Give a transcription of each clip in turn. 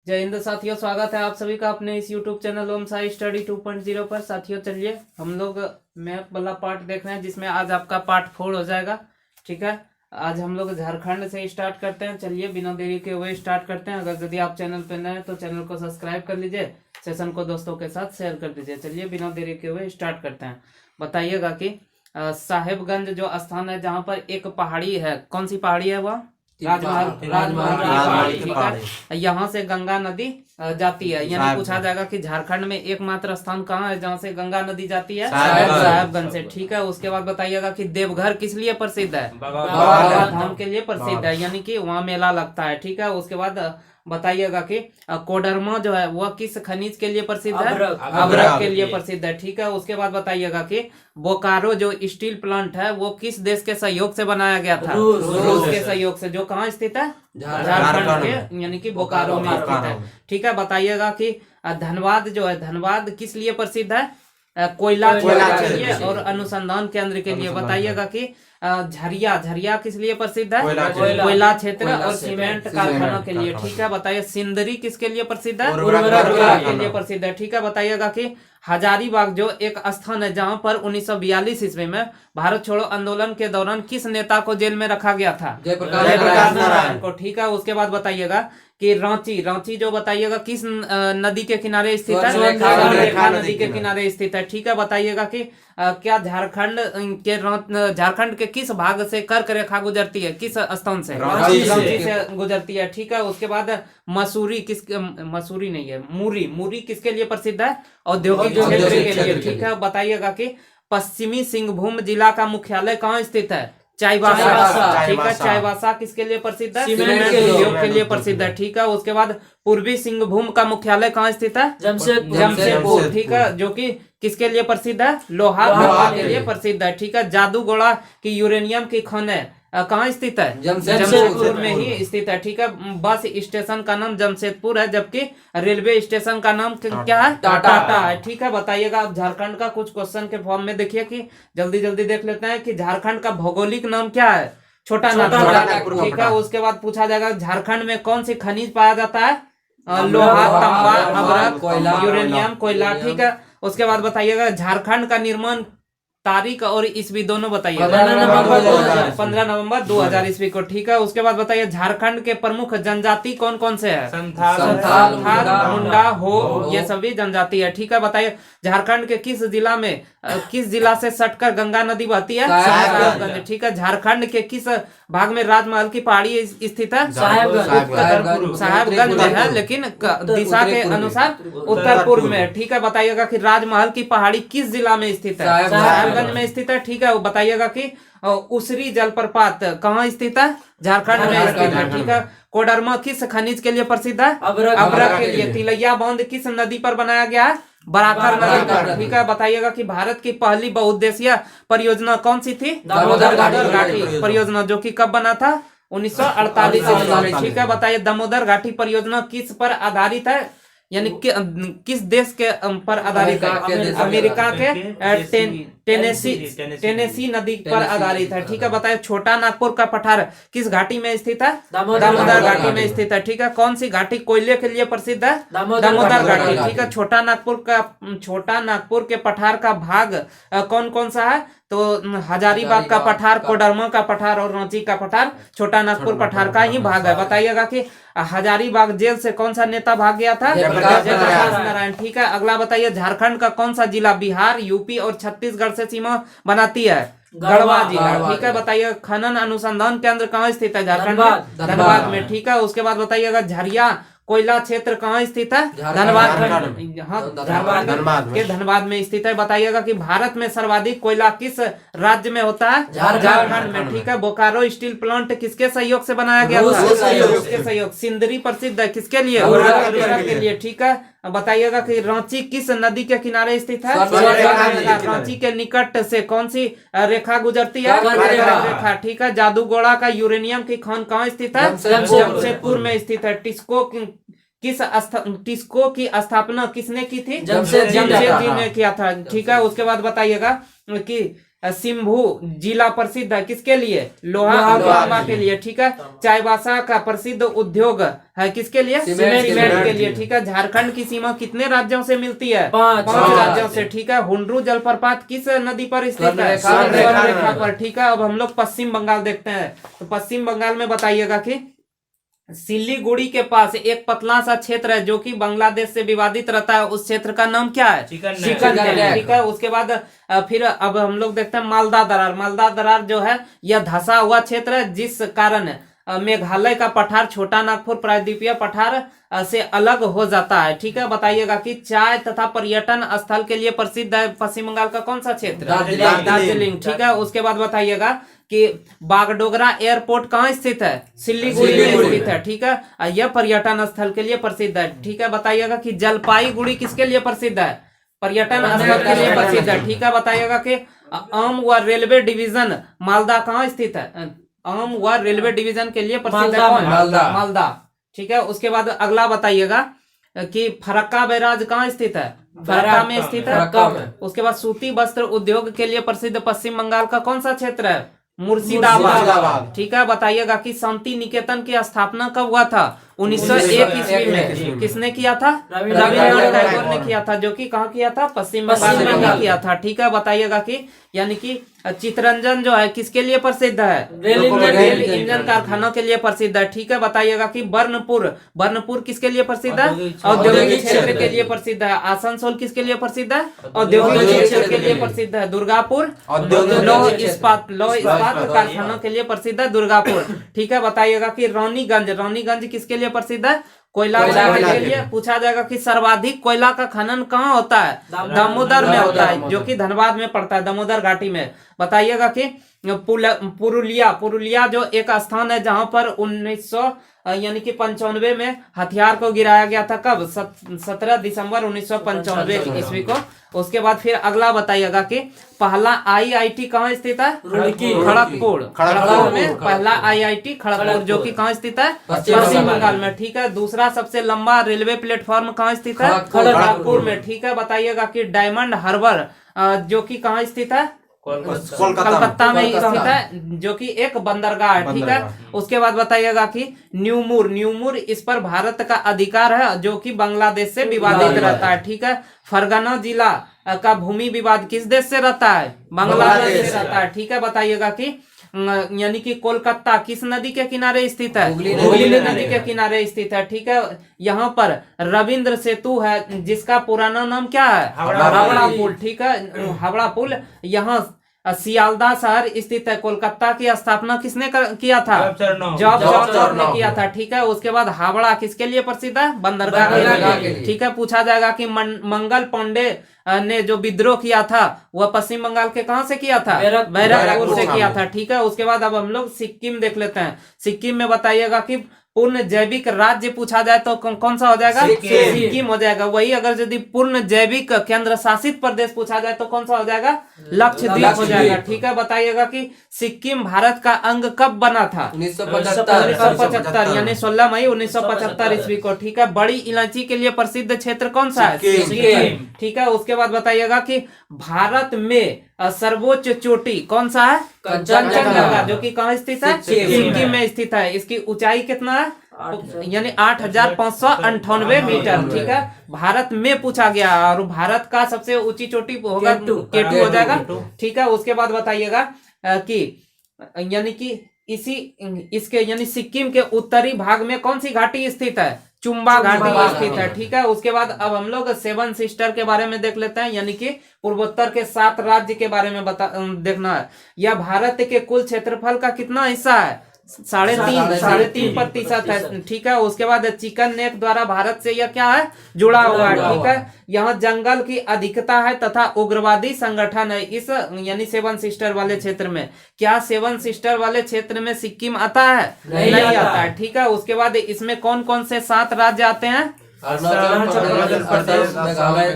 जय हिंद साथियों, स्वागत है आप सभी का अपने इस YouTube चैनल ओम साई स्टडी 2.0 पर। साथियों चलिए हम लोग मैप वाला पार्ट देख रहे हैं, जिसमें आज आपका पार्ट 4 हो जाएगा। ठीक है, आज हम लोग झारखंड से स्टार्ट करते हैं। चलिए बिना देरी के हुए स्टार्ट करते हैं। अगर यदि आप चैनल पर नए हैं तो चैनल को सब्सक्राइब कर लीजिए, सेशन को दोस्तों के साथ शेयर कर दीजिए। चलिए बिना देरी के हुए स्टार्ट करते हैं। बताइएगा कि साहेबगंज जो स्थान है जहाँ पर एक पहाड़ी है, कौन सी पहाड़ी है वह? राजमहल की पहाड़ी। ठीक है, यहाँ से गंगा नदी जाती है। यानी पूछा जाएगा कि झारखंड में एकमात्र स्थान कहाँ है जहाँ से गंगा नदी जाती है? साहेबगंज से। ठीक है, उसके बाद बताइएगा कि देवघर किस लिए प्रसिद्ध है? बाबा धाम के लिए प्रसिद्ध है, यानी कि वहाँ मेला लगता है। ठीक है, उसके बाद बताइएगा कि कोडरमा जो है वह किस खनिज के लिए प्रसिद्ध है? अभ्रक के लिए प्रसिद्ध है। ठीक है, उसके बाद बताइएगा कि बोकारो जो स्टील प्लांट है वो किस देश के सहयोग से बनाया गया था? रूस के सहयोग से। जो कहाँ स्थित है? झारखंड के, यानी कि बोकारो में स्थित है। ठीक है, बताइएगा कि धनबाद जो है, धनबाद किस लिए प्रसिद्ध है? कोयला के लिए और अनुसंधान केंद्र के लिए। बताइएगा कि झरिया किस लिए प्रसिद्ध है? कोयला क्षेत्र और सीमेंट कारखाना के लिए। ठीक है, बताइए सिंदरी किसके लिए प्रसिद्ध है? उर्वरक के लिए प्रसिद्ध है। ठीक है, बताइएगा कि हजारीबाग जो एक स्थान है जहां पर 1942 ईस्वी में भारत छोड़ो आंदोलन के दौरान किस नेता को जेल में रखा गया था? जयप्रकाश नारायण को। ठीक है, उसके बाद बताइएगा कि रांची जो बताइएगा किस नदी के किनारे स्थित है? रेखा नदी के किनारे स्थित है। ठीक है, बताइएगा कि क्या झारखंड के किस भाग से कर्क रेखा गुजरती है? किस स्थान से? रांची से गुजरती है। ठीक है, उसके बाद मसूरी नहीं है, मूरी किसके लिए प्रसिद्ध है? औद्योगिक क्षेत्र के लिए। ठीक है, बताइएगा कि पश्चिमी सिंहभूम जिला का मुख्यालय कहाँ स्थित है? चाईबासा। ठीक है, चाईबासा किसके लिए प्रसिद्ध है? सीमेंट के लिए प्रसिद्ध है। ठीक है, उसके बाद पूर्वी सिंहभूम का मुख्यालय कहाँ स्थित है? जमशेदपुर। ठीक है, जो कि किसके लिए प्रसिद्ध है? लोहा के लिए प्रसिद्ध है। ठीक है, जादूगोड़ा की यूरेनियम की खन है कहाँ स्थित है? जमशेदपुर में ही स्थित है। ठीक है, बस स्टेशन का नाम जमशेदपुर है, जबकि रेलवे स्टेशन का नाम क्या है? टाटा है। ठीक है, बताइएगा आप झारखंड का कुछ क्वेश्चन के फॉर्म में देखिए कि जल्दी देख लेते हैं कि झारखंड का भौगोलिक नाम क्या है? छोटा नागपुर। ठीक है, उसके बाद पूछा जाएगा झारखंड में कौन सी खनिज पाया जाता है? लोहा, तांबा, अभ्रक, यूरेनियम, कोयला। ठीक है, उसके बाद बताइएगा झारखंड का निर्माण तारीख और ईस्वी दोनों बताइए। 15 नवंबर 2000 ईस्वी को। ठीक है, उसके बाद बताइए झारखंड के प्रमुख जनजाति कौन कौन से है? संथाल, मुंडा, हो, ये सभी जनजाति है। ठीक है, बताइए झारखंड के किस जिला से सटकर गंगा नदी बहती है? साहेबगंज। ठीक है, झारखंड के किस भाग में राजमहल की पहाड़ी स्थित है? साहेबगंज में है, लेकिन दिशा के अनुसार उत्तर पूर्व में। ठीक है, बताइएगा कि राजमहल की पहाड़ी किस जिला में स्थित है? साहेबगंज में स्थित है। ठीक है, बताइएगा कि उसरी जलप्रपात कहाँ स्थित है? झारखंड में स्थित है। ठीक है, कोडरमा किस खनिज के लिए प्रसिद्ध है? अभ्रक के लिए। तिलैया बांध किस नदी पर बनाया गया है? बराकर नदी पर। ठीक है, बताइएगा कि भारत की पहली बहुउद्देशीय परियोजना कौन सी थी? दामोदर घाटी परियोजना, जो कि कब बना था? 1948। ठीक है, बताइए दामोदर घाटी परियोजना किस पर आधारित है? यानी किस देश के पर आधारित है? अमेरिका के टेनेसी नदी पर आधारित है। ठीक है, बताइए छोटा नागपुर का पठार किस घाटी में स्थित है? दामोदर घाटी में स्थित है। ठीक है, कौन सी घाटी कोयले के लिए प्रसिद्ध है? दामोदर घाटी। ठीक है, छोटा नागपुर के पठार का भाग कौन कौन सा है? तो हजारीबाग का पठार, कोडरमा का पठार और रांची का पठार छोटा नागपुर पठार का ही भाग है। बताइएगा कि हजारीबाग जेल से कौन सा नेता भाग गया था? जयप्रकाश नारायण। ठीक है, अगला बताइए झारखंड का कौन सा जिला बिहार, यूपी और छत्तीसगढ़ से सीमा बनाती है? गढ़वा जिला। ठीक है, बताइए खनन अनुसंधान केंद्र कहाँ स्थित है? झारखंड में धनबाद में। ठीक है, उसके बाद बताइएगा झरिया कोयला क्षेत्र कहाँ स्थित है? धनबाद में स्थित है। बताइएगा कि भारत में सर्वाधिक कोयला किस राज्य में होता है? झारखंड में। ठीक है, बोकारो स्टील प्लांट किसके सहयोग से बनाया गया था? उसके सहयोग। सिंदरी प्रसिद्ध है किसके लिए? के लिए। ठीक है, बताइएगा कि रांची किस नदी के किनारे स्थित है? रांची के निकट से कौन सी रेखा गुजरती है? रेखा। ठीक है, जादूगोड़ा का यूरेनियम की खान कहाँ स्थित है? जमशेदपुर में स्थित है। टिस्को की स्थापना किसने की थी? जमशेद जी ने किया था। ठीक है, उसके बाद बताइएगा कि सिम्भू जिला प्रसिद्ध है किसके लिए? लोहा तांबा के लिए, ठीक है। चाईबासा का प्रसिद्ध उद्योग है किसके लिए? सीमेंट के लिए, ठीक है। झारखंड की सीमा कितने राज्यों से मिलती है? 5 राज्यों से, ठीक है। हुंड्रू जलप्रपात किस नदी पर स्थित है? स्वर्ण रेखा पर, ठीक है। अब हम लोग पश्चिम बंगाल देखते हैं, तो पश्चिम बंगाल में बताइएगा कि सिलीगुड़ी के पास एक पतला सा क्षेत्र है जो कि बांग्लादेश से विवादित रहता है, उस क्षेत्र का नाम क्या है? चिकन नेक, ठीक है। उसके बाद फिर अब हम लोग देखते हैं मालदा दरार। मालदा दरार जो है यह धंसा हुआ क्षेत्र है जिस कारण मेघालय का पठार छोटा नागपुर प्रायद्वीपीय पठार से अलग हो जाता है, ठीक है। बताइएगा कि चाय तथा पर्यटन स्थल के लिए प्रसिद्ध है पश्चिम बंगाल का कौन सा क्षेत्र? दार्जिलिंग, ठीक है। उसके बाद बताइएगा कि बागडोगरा एयरपोर्ट कहाँ स्थित है? सिलीगुड़ी में स्थित है, ठीक है। यह पर्यटन स्थल के लिए प्रसिद्ध है, ठीक है। बताइएगा कि जलपाईगुड़ी किसके लिए प्रसिद्ध है? पर्यटन स्थल के लिए प्रसिद्ध है, ठीक है। बताइएगा कि आम व रेलवे डिवीजन मालदा कहाँ स्थित है? आम व रेलवे डिवीजन के लिए प्रसिद्ध है कौन? मालदा, ठीक है। उसके बाद अगला बताइएगा कि फरक्का बैराज कहाँ स्थित है? फरक्का में स्थित है। उसके बाद सूती वस्त्र उद्योग के लिए प्रसिद्ध पश्चिम बंगाल का कौन सा क्षेत्र है? मुर्शिदाबाद, ठीक है। बताइएगा कि शांति निकेतन की स्थापना कब हुआ था? 1901 ईस्वी में। किसने किया था? रविन्द्रनाथ टैगोर ने किया था, जो कि कहाँ किया था? पश्चिम बंगाल में किया था, ठीक है। बताइएगा कि यानी कि चितरंजन जो है किसके लिए प्रसिद्ध है? रेल इंजन कारखानों के लिए प्रसिद्ध है, ठीक है। बताइएगा कि बर्नपुर किसके लिए प्रसिद्ध है? औद्योगिक क्षेत्र के लिए प्रसिद्ध है। आसनसोल किसके लिए प्रसिद्ध है? औद्योगिक क्षेत्र के लिए प्रसिद्ध है। दुर्गापुर लौह इस्पात कारखानों के लिए प्रसिद्ध है दुर्गापुर, ठीक है। बताइएगा कि रानीगंज किसके लिए प्रसिद्ध है? कोयला के लिए। पूछा जाएगा कि सर्वाधिक कोयला का खनन कहाँ होता है? दामोदर में होता है, जो कि धनबाद में पड़ता है, दामोदर घाटी में। बताइएगा कि पुरुलिया जो एक स्थान है जहां पर 1900 यानी कि 95 में हथियार को गिराया गया था। कब? 17 दिसंबर 1995 ईस्वी को। उसके बाद फिर अगला बताइएगा कि पहला IIT कहाँ स्थित है? खड़गपुर में पहला IIT खड़गपुर, जो कि कहाँ स्थित है? पश्चिम बंगाल में, ठीक है। दूसरा सबसे लंबा रेलवे प्लेटफॉर्म कहाँ स्थित है? खड़गपुर में, ठीक है। बताइएगा कि डायमंड हार्बर जो कि कहाँ स्थित है? कोलकाता में स्थित है, जो कि एक बंदरगाह है, ठीक है। उसके बाद बताइएगा कि न्यूमुर इस पर भारत का अधिकार है, जो कि बांग्लादेश से विवादित रहता है, ठीक है। फरगना जिला का भूमि विवाद किस देश से रहता है? बांग्लादेश से रहता है, ठीक है। बताइएगा कि यानी कि कोलकाता किस नदी के किनारे स्थित है? हुगली नदी के किनारे स्थित है, ठीक है। यहाँ पर रविंद्र सेतु है जिसका पुराना नाम क्या है? हावड़ा पुल, ठीक है। हावड़ा पुल यहाँ सियालदा शहर स्थित है। कोलकाता की स्थापना किसने किया था? जॉर्ज टाउन ने किया था, ठीक है। उसके बाद हावड़ा किसके लिए प्रसिद्ध है? बंदरगाह के लिए, ठीक है। पूछा जाएगा कि मंगल पांडे ने जो विद्रोह किया था वह पश्चिम बंगाल के कहां से किया था? बैरकपुर से किया था, ठीक है। उसके बाद अब हम लोग सिक्किम देख लेते हैं। सिक्किम में बताइएगा कि पूर्ण जैविक राज्य पूछा जाए तो कौन सा हो जाएगा? सिक्किम हो जाएगा। वही अगर यदि पूर्ण जैविक केंद्र शासित प्रदेश पूछा जाए तो कौन सा हो जाएगा? लक्षद्वीप हो जाएगा, ठीक है। बताइएगा कि सिक्किम भारत का अंग कब बना था? 1975 यानी 16 मई 1975 ईस्वी को, ठीक है। बड़ी इलायची के लिए प्रसिद्ध क्षेत्र कौन सा है? सिक्किम, ठीक है। उसके बाद बताइएगा कि भारत में सर्वोच्च चोटी कौन सा है? कंचनजंगा, जो कि कहाँ स्थित है? सिक्किम में स्थित है। इसकी ऊंचाई कितना है? यानी 8,598 मीटर, ठीक है। भारत में पूछा गया, और भारत का सबसे ऊंची चोटी होगा K2 हो जाएगा, ठीक है। उसके बाद बताइएगा कि यानी कि इसके यानी सिक्किम के उत्तरी भाग में कौन सी घाटी स्थित है? चुम्बा घाटी स्थित है, ठीक है। उसके बाद अब हम लोग 7 सिस्टर के बारे में देख लेते हैं, यानी कि पूर्वोत्तर के 7 राज्य के बारे में देखना है। यह भारत के कुल क्षेत्रफल का कितना हिस्सा है? 3.5% है, ठीक है। उसके बाद चिकन नेक द्वारा भारत से यह क्या है? जुड़ा हुआ है, ठीक है। यहाँ जंगल की अधिकता है तथा उग्रवादी संगठन है इस यानी 7 सिस्टर वाले क्षेत्र में। क्या 7 सिस्टर वाले क्षेत्र में सिक्किम आता है? नहीं आता है, ठीक है। उसके बाद इसमें कौन कौन से 7 राज्य आते हैं? अरुणाचल प्रदेश,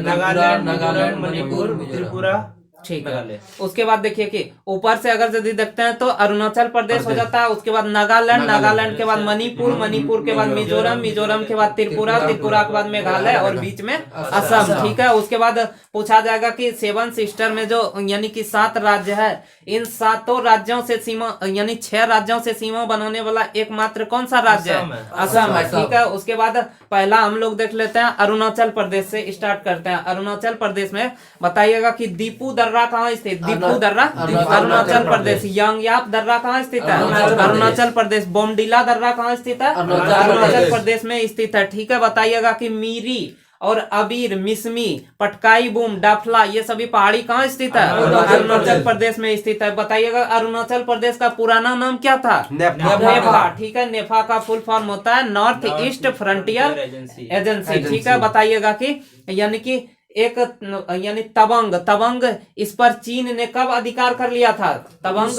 नागालैंड, मणिपुर, त्रिपुरा, ठीक है। उसके बाद देखिए कि ऊपर से अगर यदि देखते हैं तो अरुणाचल प्रदेश हो जाता है, उसके बाद नागालैंड, नागालैंड के बाद मणिपुर, मणिपुर के बाद मिजोरम, मिजोरम के बाद त्रिपुरा, त्रिपुरा के बाद मेघालय और बीच में असम। ठीक है। उसके बाद पूछा जाएगा कि सेवन सिस्टर में जो यानी कि 7 राज्य है, इन 7 राज्यों से सीमा यानी 6 राज्यों से सीमा बनाने वाला एकमात्र कौन सा राज्य है? असम है। ठीक है। उसके बाद पहला हम लोग देख लेते हैं, अरुणाचल प्रदेश से स्टार्ट करते हैं। अरुणाचल प्रदेश में बताइएगा कि दीपू दर्रा कहाँ स्थित? दीपू दर्रा अरुणाचल प्रदेश। यांगयाप दर्रा कहाँ स्थित है? अरुणाचल प्रदेश। बोमडिला दर्रा कहाँ स्थित है? अरुणाचल प्रदेश में स्थित है। ठीक है। बताइएगा कि मीरी और अबीर, मिसमी, पटकाई बूम, डाफला, ये सभी पहाड़ी कहाँ स्थित है? अरुणाचल प्रदेश में स्थित है। बताइएगा अरुणाचल प्रदेश का पुराना नाम क्या था? नेफा। ठीक है। नेफा का फुल फॉर्म होता है नॉर्थ ईस्ट फ्रंटियर एजेंसी। ठीक है। बताइएगा कि यानी कि एक यानी तवांग, तवांग इस पर चीन ने कब अधिकार कर लिया था? तवांग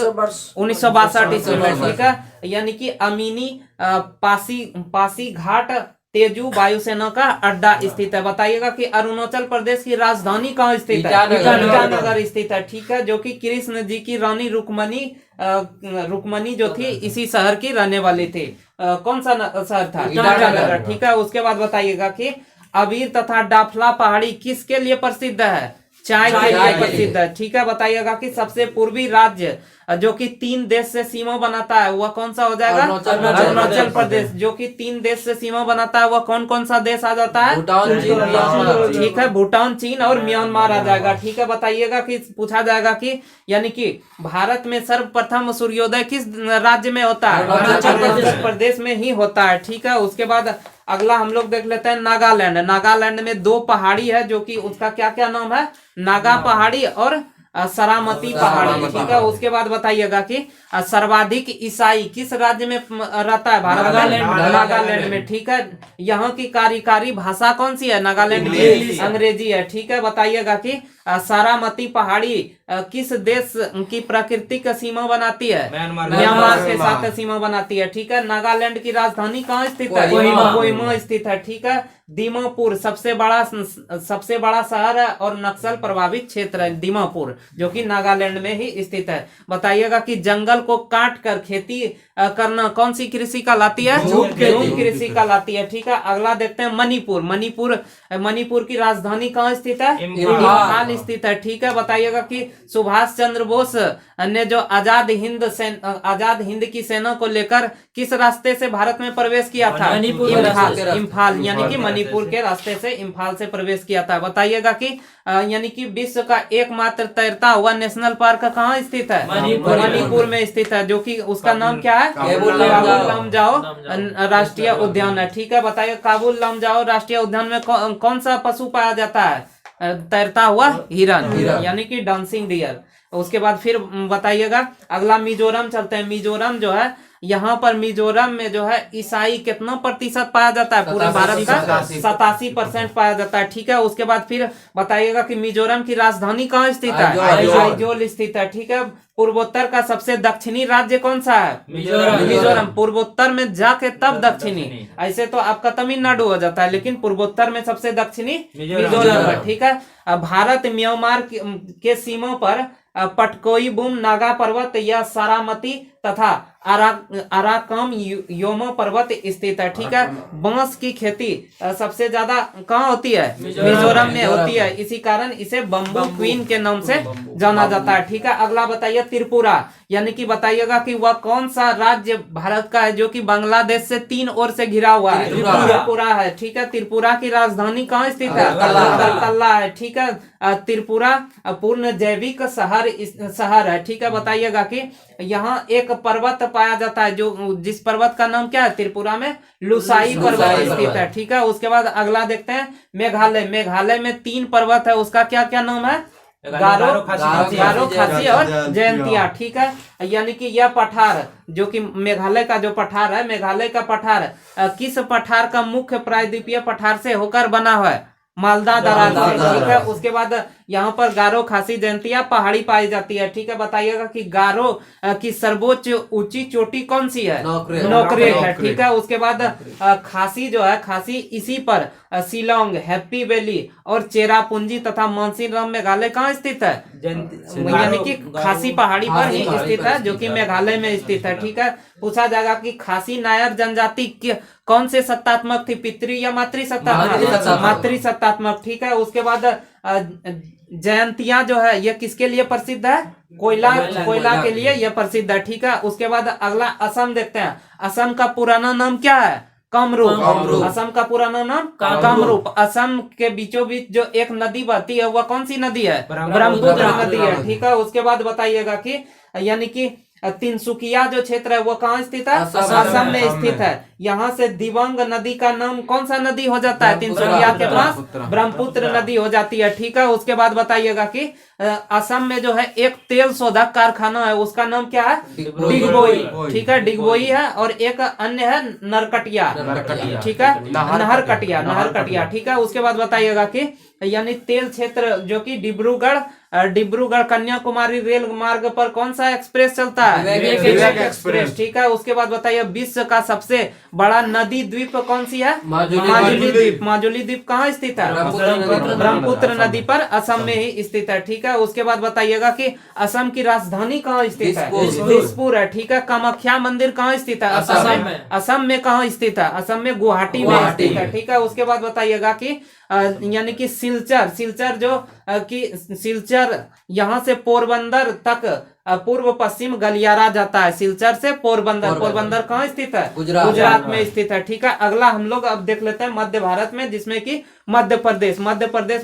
1962 ईस्वी में। ठीक है। यानी कि अमीनी पासी घाट तेजू वायुसेना का अड्डा स्थित है। बताइएगा कि अरुणाचल प्रदेश की राजधानी कहाँ स्थित है? ईटानगर स्थित है। ठीक है। जो कि कृष्ण जी की रानी रुक्मणी जो थी इसी शहर की रहने वाली थी। कौन सा शहर था? ईटानगर। ठीक है। उसके बाद बताइएगा कि अबीर तथा डाफला पहाड़ी किसके लिए प्रसिद्ध है? चाय के लिए प्रसिद्ध है। ठीक है। बताइएगा कि सबसे पूर्वी राज्य जो कि 3 देश से सीमा बनाता है वह कौन सा हो जाएगा? अरुणाचल प्रदेश। जो कि 3 देश से सीमा बनाता है वह कौन कौन सा देश आ जाता है? ठीक है। भूटान, चीन और म्यांमार आ जाएगा। ठीक है। बताइएगा कि पूछा जाएगा कि यानी कि भारत में सर्वप्रथम सूर्योदय किस राज्य में होता है? अरुणाचल प्रदेश में ही होता है। ठीक है। उसके बाद अगला हम लोग देख लेते हैं नागालैंड। नागालैंड में 2 पहाड़ी है जो कि उसका क्या क्या नाम है? नागा पहाड़ी और सरामती पहाड़ी। ठीक है। उसके बाद बताइएगा कि सर्वाधिक ईसाई किस राज्य में रहता है? भारत में नागालैंड में। ठीक है। यहाँ की कार्यकारी भाषा कौन सी है? नागालैंड की अंग्रेजी है। ठीक है। बताइएगा कि सारामती पहाड़ी किस देश की प्राकृतिक सीमा बनाती है? म्यांमार के साथ सीमा बनाती है। ठीक है। नागालैंड की राजधानी कहाँ स्थित है? कोहिमा स्थित है। ठीक है। दीमापुर सबसे बड़ा शहर है और नक्सल प्रभावित क्षेत्र है दीमापुर, जो कि नागालैंड में ही स्थित है। बताइएगा कि जंगल को काट कर खेती करना कौन सी कृषि कहलाती है? झूम कृषि कहलाती है। ठीक है। अगला देखते हैं मणिपुर। मणिपुर की राजधानी कहाँ स्थित है? इम्फाल स्थित है। ठीक है। बताइएगा कि सुभाष चंद्र बोस ने जो आजाद हिंद की सेना को लेकर किस रास्ते से भारत में प्रवेश किया था? इम्फाल यानी कि मणिपुर के रास्ते से इम्फाल से प्रवेश किया था। बताइएगा कि यानी कि विश्व का एकमात्र तैरता हुआ नेशनल पार्क कहाँ स्थित है? मणिपुर में स्थित है। जो कि उसका नाम क्या है? काबुल लमजाओ राष्ट्रीय उद्यान है। ठीक है। बताइए काबुल लमजाओ राष्ट्रीय उद्यान में कौन सा पशु पाया जाता है? तैरता हुआ हिरन यानी कि डांसिंग डियर। उसके बाद फिर बताइएगा अगला मिजोरम चलते हैं। मिजोरम जो है यहाँ पर मिजोरम में जो है ईसाई कितना प्रतिशत पाया जाता है? पूरे भारत का 87% पाया जाता है। ठीक है। उसके बाद फिर बताइएगा कि मिजोरम की राजधानी कहाँ स्थित है? आइजोल स्थित है। ठीक है। पूर्वोत्तर का सबसे दक्षिणी राज्य कौन सा है? मिजोरम। पूर्वोत्तर में जाके तब दक्षिणी, ऐसे तो आपका तमिलनाडु हो जाता है, लेकिन पूर्वोत्तर में सबसे दक्षिणी मिजोरम है। ठीक है। भारत म्यांमार के सीमा पर पटकोई बूम नागा पर्वत या सारामती तथा अराकम योमो पर्वत स्थित है। ठीक है। बांस की खेती सबसे ज्यादा कहाँ होती है? मिजोरम में होती है। इसी कारण इसे बम्बू क्वीन के नाम से जाना जाता है। ठीक है। अगला बताइए त्रिपुरा, यानी कि बताइएगा कि वह कौन सा राज्य भारत का है जो कि बांग्लादेश से 3 ओर से घिरा हुआ है? त्रिपुरा है। ठीक है। त्रिपुरा की राजधानी कहाँ स्थित है? अगरतला है। ठीक है। त्रिपुरा पूर्ण जैविक शहर है। ठीक है। बताइएगा कि यहाँ एक पर्वत पाया जाता है जिस पर्वत का नाम क्या है? त्रिपुरा में लुसाई पर्वत स्थित है। ठीक है। उसके बाद अगला देखते हैं मेघालय। मेघालय में 3 पर्वत है, उसका क्या क्या नाम है? गारो, खासी और जयंतिया। ठीक है। यानी कि यह पठार जो कि मेघालय का जो पठार है, मेघालय का पठार किस पठार का मुख्य प्रायद्वीपीय पठार से होकर बना हुआ है? मालदा दरार से। ठीक है। उसके बाद यहाँ पर गारो, खासी, जयंतिया पहाड़ी पाई जाती है। ठीक है, बताइएगा कि गारो की सर्वोच्च ऊंची चोटी कौन सी है? नोकरेक है। ठीक है, उसके बाद खासी जो है, खासी इसी पर शिलोंग, हैप्पी वैली और चेरापूंजी तथा मानसीराम मेघालय कहाँ स्थित है? यानी कि खासी पहाड़ी पर ही स्थित है, जो कि मेघालय में स्थित है। ठीक है, पूछा जाएगा कि खासी नायर जनजाति कौन से सत्तात्मक थी, पितृ या मातृसत्तात्मक? मातृसत्तात्मक। ठीक है, उसके बाद जयंतिया जो है ये किसके लिए प्रसिद्ध है? कोयला के लिए यह प्रसिद्ध है। ठीक है, उसके बाद अगला असम देखते हैं। असम का पुराना नाम क्या है? कामरूप। असम का पुराना नाम कामरूप। असम के बीचों बीच जो एक नदी बहती है वह कौन सी नदी है? ब्रह्मपुत्र नदी है। ठीक है, उसके बाद बताइएगा कि यानी कि तिनसुकिया जो क्षेत्र है वो कहाँ स्थित है? असम में स्थित है। यहाँ से दिबांग नदी का नाम कौन सा नदी हो जाता है? तिनसुकिया के पास ब्रह्मपुत्र नदी हो जाती है। ठीक है, उसके बाद बताइएगा कि असम में जो है एक तेल शोधक कारखाना है, उसका नाम क्या है? डिगबोई। ठीक है, डिगबोई है। और एक अन्य है नरकटिया। ठीक है, नहरकटिया। ठीक है, उसके बाद बताइएगा कि यानी तेल क्षेत्र जो कि डिब्रूगढ़ कन्याकुमारी रेल मार्ग पर कौन सा एक्सप्रेस चलता है? विवेक एक्सप्रेस। ठीक है, उसके बाद बताइए विश्व का सबसे बड़ा नदी द्वीप कौन सी है? माजुली द्वीप। माजुली द्वीप कहाँ स्थित है? ब्रह्मपुत्र नदी पर असम में ही स्थित है। ठीक है, उसके बाद बताइएगा कि असम की राजधानी कहाँ स्थित है? दिसपुर है। ठीक है, कामाख्या मंदिर कहाँ स्थित है? असम में कहाँ स्थित है? असम में गुवाहाटी में स्थित है। ठीक है, उसके बाद बताइएगा कि यानी कि सिलचर जो कि सिलचर यहाँ से पोरबंदर तक पूर्व पश्चिम गलियारा जाता है। सिलचर से पोरबंदर कहाँ स्थित है? गुजरात में स्थित है। ठीक है, अगला हम लोग अब देख लेते हैं मध्य भारत में, जिसमें कि मध्य प्रदेश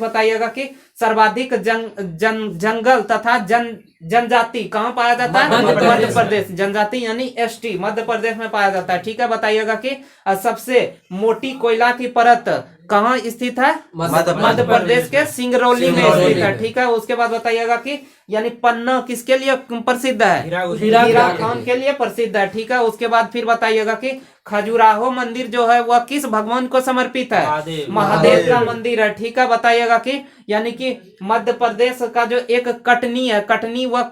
बताइएगा कि सर्वाधिक जंगल तथा जनजाति कहाँ पाया जाता है? मध्य प्रदेश। जनजाति यानी एसटी मध्य प्रदेश में पाया जाता है। ठीक है, बताइएगा कि सबसे मोटी कोयला की परत कहाँ स्थित है? मध्य प्रदेश के सिंगरौली में स्थित है। ठीक है, उसके बाद बताइएगा कि यानी पन्ना किसके लिए प्रसिद्ध है? हीरा खान के लिए प्रसिद्ध है। ठीक है, उसके बाद फिर बताइएगा कि खजुराहो मंदिर जो है वह किस भगवान को समर्पित है? महादेव का मंदिर है। ठीक है, बताइएगा कि यानी कि मध्य प्रदेश का जो एक कटनी है, कटनी वह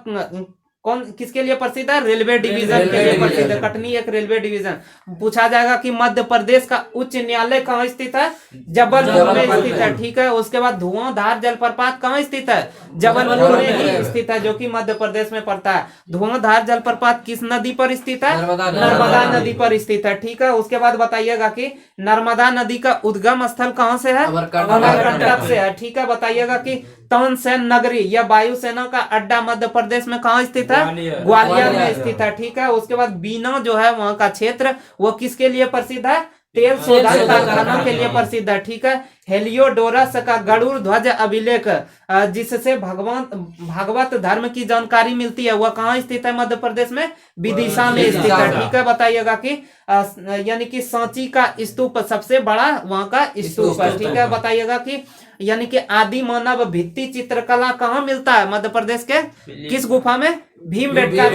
कौन किसके लिए प्रसिद्ध है? रेलवे डिवीजन के लिए प्रसिद्ध है। कटनी एक रेलवे डिवीजन। पूछा जाएगा कि मध्य प्रदेश का उच्च न्यायालय कहाँ स्थित है? जबलपुर में स्थित है। ठीक है, उसके बाद धुआंधार जलप्रपात कहाँ स्थित है? जबलपुर में ही स्थित है, जो कि मध्य प्रदेश में पड़ता है। धुआंधार जलप्रपात किस नदी पर स्थित है? नर्मदा नदी पर स्थित है। ठीक है, उसके बाद बताइएगा कि नर्मदा नदी का उद्गम स्थल कहाँ से है? अमरकंटक से है। ठीक है, बताइएगा कि तानसेन नगरी या वायुसेना का अड्डा मध्य प्रदेश में कहाँ स्थित है? ग्वालियर में स्थित है। ठीक है, उसके बाद बीना जो है वहाँ का क्षेत्र वो किसके लिए प्रसिद्ध है? तेल शोधन कारखानों के लिए प्रसिद्ध है। ठीक है, हेलियोडोरस का गरुड़ ध्वज अभिलेख जिससे भागवत धर्म की जानकारी मिलती है वह कहाँ स्थित है? मध्य प्रदेश में विदिशा में स्थित है। ठीक है, बताइएगा कि यानी कि सांची का स्तूप सबसे बड़ा वहाँ का स्तूप है। ठीक है, बताइएगा कि यानी कि आदि मानव भित्ति चित्रकला कहाँ मिलता है? मध्य प्रदेश के किस गुफा में? भीमबेटका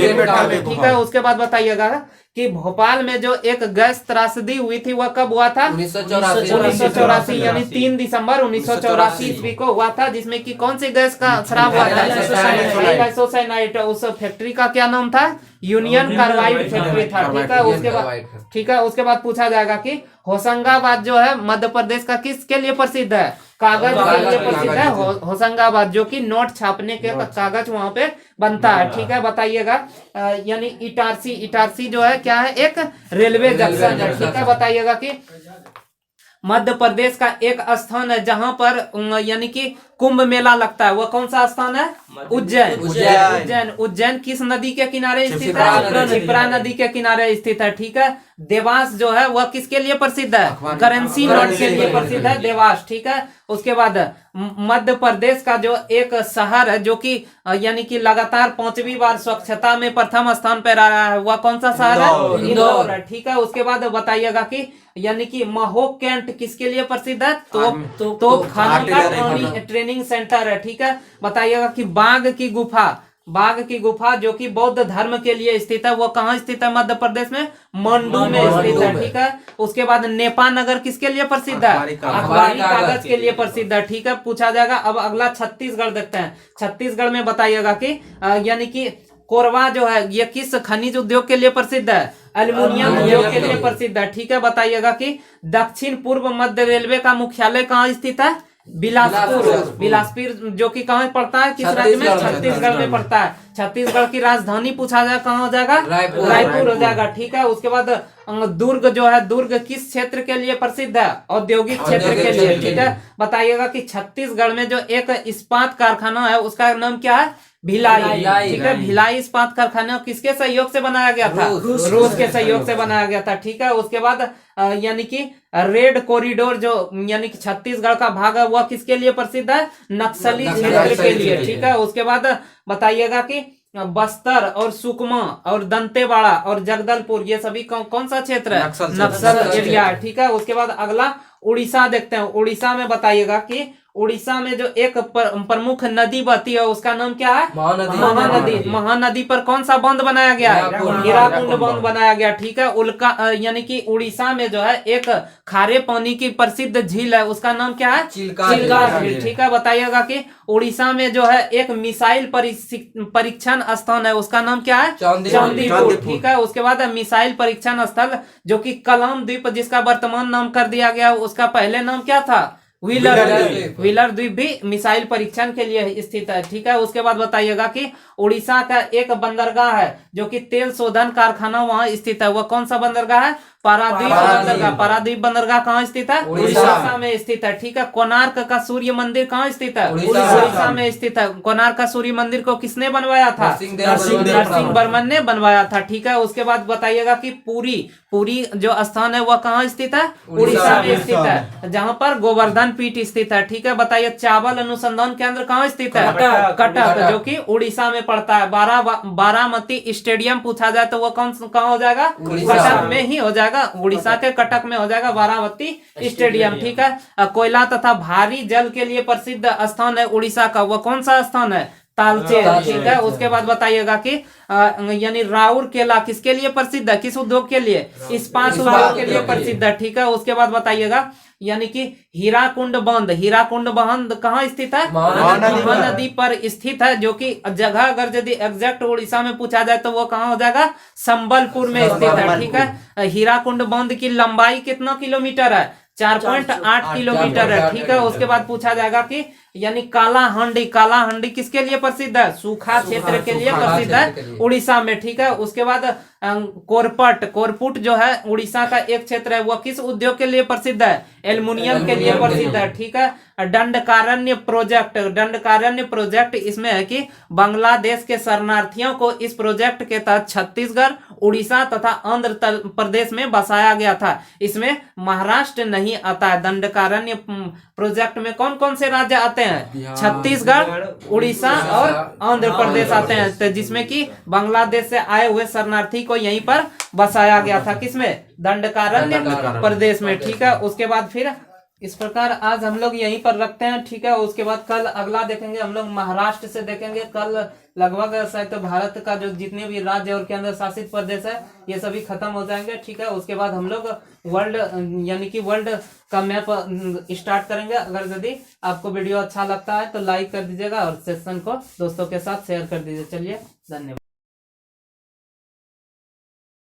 में। ठीक है, उसके बाद बताइएगा कि भोपाल में जो एक गैस त्रासदी हुई थी वह कब हुआ था? 1984 यानी 3 दिसंबर 1984 ईस्वी को हुआ था, जिसमें कि कौन सी गैस का शराब हुआ था? आइसोसाइनाइड। उस फैक्ट्री का क्या नाम था? यूनियन कार्बाइड फैक्ट्री था। ठीक है, उसके बाद पूछा जाएगा कि होशंगाबाद जो है मध्य प्रदेश का किसके लिए प्रसिद्ध है? कागज के लिए प्रसिद्ध है होशंगाबाद, जो कि नोट छापने के कागज वहां पे बनता है। ठीक है, बताइएगा यानी इटारसी जो है क्या है? एक रेलवे जंक्शन है। ठीक है, बताइएगा कि मध्य प्रदेश का एक स्थान है जहां पर यानी कि कुंभ मेला लगता है, वह कौन सा स्थान है? उज्जैन किस नदी के किनारे स्थित है? क्षिप्रा नदी के किनारे स्थित है। ठीक है, देवास जो है वह किसके लिए प्रसिद्ध है? करेंसी नोट के लिए प्रसिद्ध है देवास। ठीक है, उसके बाद मध्य प्रदेश का जो एक शहर है जो कि यानी कि लगातार 5वीं बार स्वच्छता में प्रथम स्थान पर आ रहा है, वह कौन सा शहर है? इंदौर है। ठीक है, उसके बाद बताइएगा कि यानी कि महो कैंट किसके लिए प्रसिद्ध है? तो खानों का ट्रेनिंग सेंटर है। ठीक है, बताइएगा कि बाघ की गुफा बाघ की गुफा जो कि बौद्ध धर्म के लिए स्थित है, वो कहाँ स्थित है? मध्य प्रदेश में मंडू में स्थित है, ठीक है। उसके बाद नेपा नगर किसके लिए प्रसिद्ध है? अखबारी कागज के लिए प्रसिद्ध है, ठीक है, पूछा जाएगा। अब अगला छत्तीसगढ़ देखते हैं। छत्तीसगढ़ में बताइएगा कि यानी कि कोरबा जो है ये किस खनिज उद्योग के लिए प्रसिद्ध है? एल्युमिनियम उद्योग के लिए प्रसिद्ध है, ठीक है। बताइएगा कि दक्षिण पूर्व मध्य रेलवे का मुख्यालय कहाँ स्थित है? बिलासपुर। बिलासपुर जो कि कहाँ पड़ता है, किस राज्य में? छत्तीसगढ़ में पड़ता है। छत्तीसगढ़ की राजधानी पूछा जाए कहाँ हो जाएगा? रायपुर हो जाएगा, ठीक है। उसके बाद दुर्ग जो है, दुर्ग किस क्षेत्र के लिए प्रसिद्ध है? औद्योगिक क्षेत्र के लिए, ठीक है। बताइएगा कि छत्तीसगढ़ में जो एक इस्पात कारखाना है उसका नाम क्या है? भिलाई, ठीक है। भिलाई इस्पात कारखाना किसके सहयोग से बनाया गया था? रूस के सहयोग से बनाया गया था, ठीक है। उसके बाद यानी कि रेड कॉरिडोर जो यानी कि छत्तीसगढ़ का भाग है वह किसके लिए प्रसिद्ध है? नक्सली क्षेत्र के लिए, ठीक है। उसके बाद बताइएगा कि बस्तर और सुकमा और दंतेवाड़ा और जगदलपुर ये सभी कौन सा क्षेत्र है? नक्सल एरिया, ठीक है। उसके बाद अगला उड़ीसा देखते हैं। उड़ीसा में बताइएगा कि उड़ीसा में जो एक प्रमुख नदी बहती है उसका नाम क्या है? महानदी। महानदी पर कौन सा बांध बनाया गया है? हीराकुंड बांध बनाया गया, ठीक है। उल्का यानी कि उड़ीसा में जो है एक खारे पानी की प्रसिद्ध झील है उसका नाम क्या है? चिल्का झील, ठीक है। बताइएगा कि उड़ीसा में जो है एक मिसाइल परीक्षण स्थान है उसका नाम क्या है? चांदीपुर, ठीक है। उसके बाद मिसाइल परीक्षण स्थल जो कि कलाम द्वीप जिसका वर्तमान नाम कर दिया गया उसका पहले नाम क्या था? व्हीलर द्वीप भी मिसाइल परीक्षण के लिए स्थित है, ठीक है। उसके बाद बताइएगा कि उड़ीसा का एक बंदरगाह है जो कि तेल शोधन कारखाना वहां स्थित है, वह कौन सा बंदरगाह है? पारादीप बंदरगाह। पारादीप बंदरगाह कहाँ स्थित है? उड़ीसा में स्थित है, ठीक है। कोणार्क का सूर्य मंदिर कहाँ स्थित है? उड़ीसा में स्थित है। कोणार्क का सूर्य मंदिर को किसने बनवाया था? नरसिंह वर्मन ने बनवाया था, ठीक है। उसके बाद बताइएगा कि पुरी जो स्थान है वह कहाँ स्थित है? उड़ीसा में स्थित है, जहाँ पर गोवर्धन पीठ स्थित है, ठीक है। बताइए चावल अनुसंधान केंद्र कहाँ स्थित है? कटक, जो कि उड़ीसा में पड़ता है। बारामती स्टेडियम पूछा जाए तो वो कहाँ हो जाएगा? कटक में ही हो जाएगा, उड़ीसा के कटक में हो जाएगा बारामती स्टेडियम, ठीक है। कोयला तथा भारी जल के लिए प्रसिद्ध स्थान है उड़ीसा का, वो कौन सा स्थान है? तालचेर, ठीक है। उसके बाद बताइएगा कि यानी राउर केला किसके लिए प्रसिद्ध है? किस उद्योग के लिए? इस्पात उद्योग के लिए प्रसिद्ध है, ठीक है। उसके बाद बताइएगा यानी कि हीराकुंड बांध कहाँ स्थित है? महानदी पर स्थित है, जो कि जगह अगर यदि एग्जैक्ट उड़ीसा में पूछा जाए तो वो कहाँ हो जाएगा? संबलपुर में स्थित है, ठीक है। हीराकुंड बांध की लंबाई कितना किलोमीटर है? 4.8 किलोमीटर है, ठीक है। उसके बाद पूछा जाएगा कि यानी कालाहांडी किसके लिए प्रसिद्ध है? सूखा क्षेत्र के लिए प्रसिद्ध है उड़ीसा में, ठीक है। उसके बाद कोरपुट जो है उड़ीसा का एक क्षेत्र है, वह किस उद्योग के लिए प्रसिद्ध है? एल्युमिनियम के लिए प्रसिद्ध है, ठीक है। दंडकारण्य प्रोजेक्ट इसमें है कि बांग्लादेश के शरणार्थियों को इस प्रोजेक्ट के तहत छत्तीसगढ़, उड़ीसा तथा आंध्र प्रदेश में बसाया गया था। इसमें महाराष्ट्र नहीं आता है। दंडकारण्य प्रोजेक्ट में कौन कौन से राज्य आते हैं? छत्तीसगढ़, उड़ीसा और आंध्र प्रदेश आते हैं, तो जिसमें कि बांग्लादेश से आए हुए शरणार्थी को यहीं पर बसाया गया था। किसमें? दंडकारण्य प्रदेश में, ठीक है। उसके बाद फिर इस प्रकार आज हम लोग यहीं पर रखते हैं, ठीक है। उसके बाद कल अगला देखेंगे हम लोग महाराष्ट्र से देखेंगे। कल लगभग शायद तो भारत का जो जितने भी राज्य और केंद्र शासित प्रदेश है ये सभी खत्म हो जाएंगे, ठीक है। उसके बाद हम लोग वर्ल्ड यानी कि वर्ल्ड का मैप स्टार्ट करेंगे। अगर यदि आपको वीडियो अच्छा लगता है तो लाइक कर दीजिएगा और सेशन को दोस्तों के साथ शेयर कर दीजिए। चलिए, धन्यवाद।